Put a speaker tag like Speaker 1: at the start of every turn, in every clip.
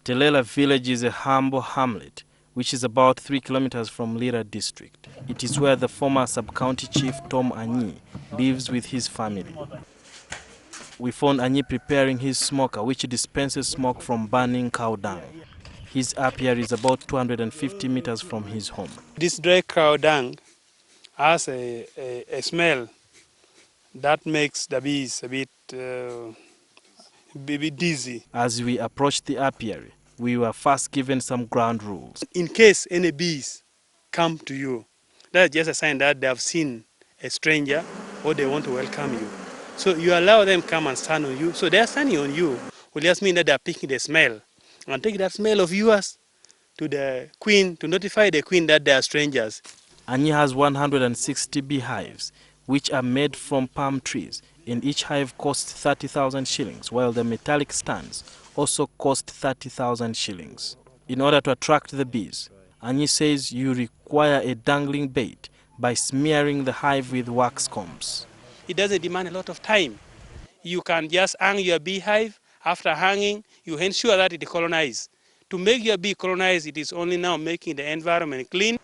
Speaker 1: Telela village is a humble hamlet which is about 3 kilometers from Lira district. It is where the former sub-county chief Tom Anyi lives with his family. We found Anyi preparing his smoker, which dispenses smoke from burning cow dung. His apiary is about 250 meters from his home.
Speaker 2: This dry cow dung has a smell that makes the bees a bit dizzy.
Speaker 1: As we approached the apiary, we were first given some ground rules.
Speaker 2: In case any bees come to you, that's just a sign that they have seen a stranger or they want to welcome you. So you allow them come and stand on you. So they are standing on you. Will just mean that they are picking the smell and take that smell of yours to the queen to notify the queen that they are strangers.
Speaker 1: Anyi has 160 beehives, which are made from palm trees, and each hive costs 30,000 shillings, while the metallic stands also cost 30,000 shillings. In order to attract the bees, Anyi says you require a dangling bait by smearing the hive with wax combs.
Speaker 2: It doesn't demand a lot of time. You can just hang your beehive. After hanging, you ensure that it colonizes. To make your bee colonize, it is only now making the environment clean.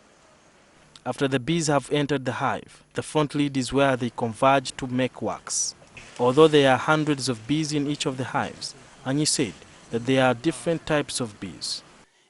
Speaker 1: After the bees have entered the hive, the front lid is where they converge to make wax. Although there are hundreds of bees in each of the hives, Anyi said that there are different types of bees.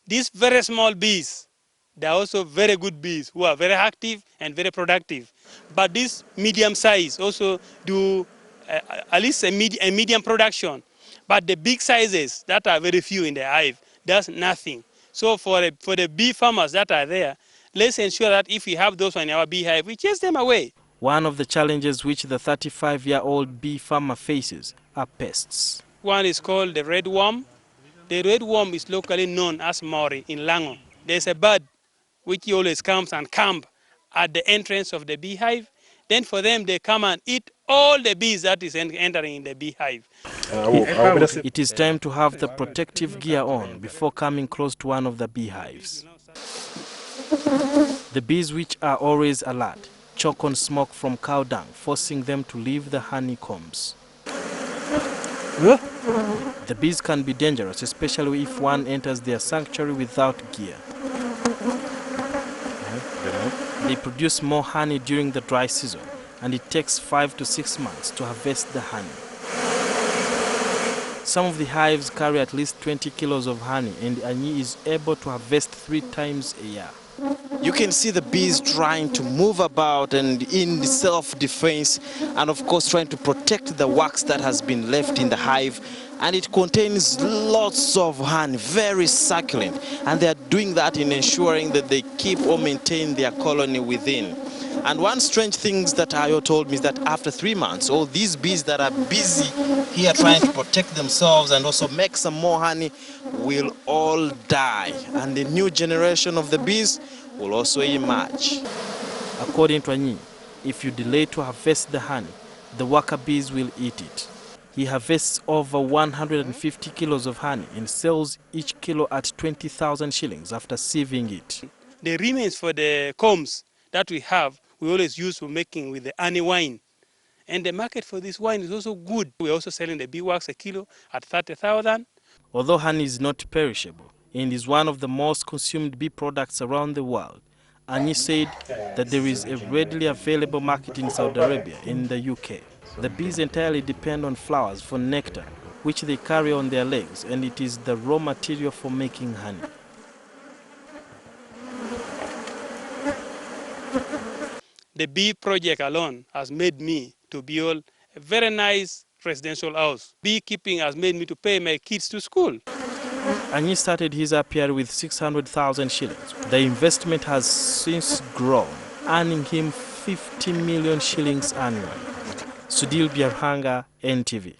Speaker 2: These very small bees, they are also very good bees who are very active and very productive. But these medium size also do at least a medium production. But the big sizes that are very few in the hive, that's nothing. So for the bee farmers that are there, let's ensure that if we have those in our beehive, we chase them away.
Speaker 1: One of the challenges which the 35-year-old bee farmer faces are pests.
Speaker 2: One is called the red worm. The red worm is locally known as Maori in Lango. There's a bird which always comes and camp at the entrance of the beehive. Then for them, they come and eat all the bees that is entering in the beehive.
Speaker 1: It is time to have the protective gear on before coming close to one of the beehives. The bees, which are always alert, choke on smoke from cow dung, forcing them to leave the honeycombs. The bees can be dangerous, especially if one enters their sanctuary without gear. They produce more honey during the dry season, and it takes 5 to 6 months to harvest the honey. Some of the hives carry at least 20 kilos of honey, and Anyi is able to harvest 3 times a year.
Speaker 3: You can see the bees trying to move about and in self-defense, and of course trying to protect the wax that has been left in the hive. And it contains lots of honey, very succulent, and they are doing that in ensuring that they keep or maintain their colony within. And one strange thing that Ayo told me is that after 3 months, all these bees that are busy here trying to protect themselves and also make some more honey will all die, and the new generation of the bees will also emerge.
Speaker 1: According to Anyi, if you delay to harvest the honey, the worker bees will eat it. He harvests over 150 kilos of honey and sells each kilo at 20,000 shillings after sieving it.
Speaker 2: The remains for the combs that we have, we always use for making with the Anyi wine. And the market for this wine is also good. We're also selling the beeswax a kilo at 30,000.
Speaker 1: Although honey is not perishable and is one of the most consumed bee products around the world, Anyi said that there is a readily available market in Saudi Arabia and the UK. The bees entirely depend on flowers for nectar, which they carry on their legs, and it is the raw material for making honey.
Speaker 2: The bee project alone has made me to build a very nice residential house. Beekeeping has made me to pay my kids to school.
Speaker 1: Anyi started his apiary with 600,000 shillings. The investment has since grown, earning him 50 million shillings annually. Sudil Biarhanga, NTV.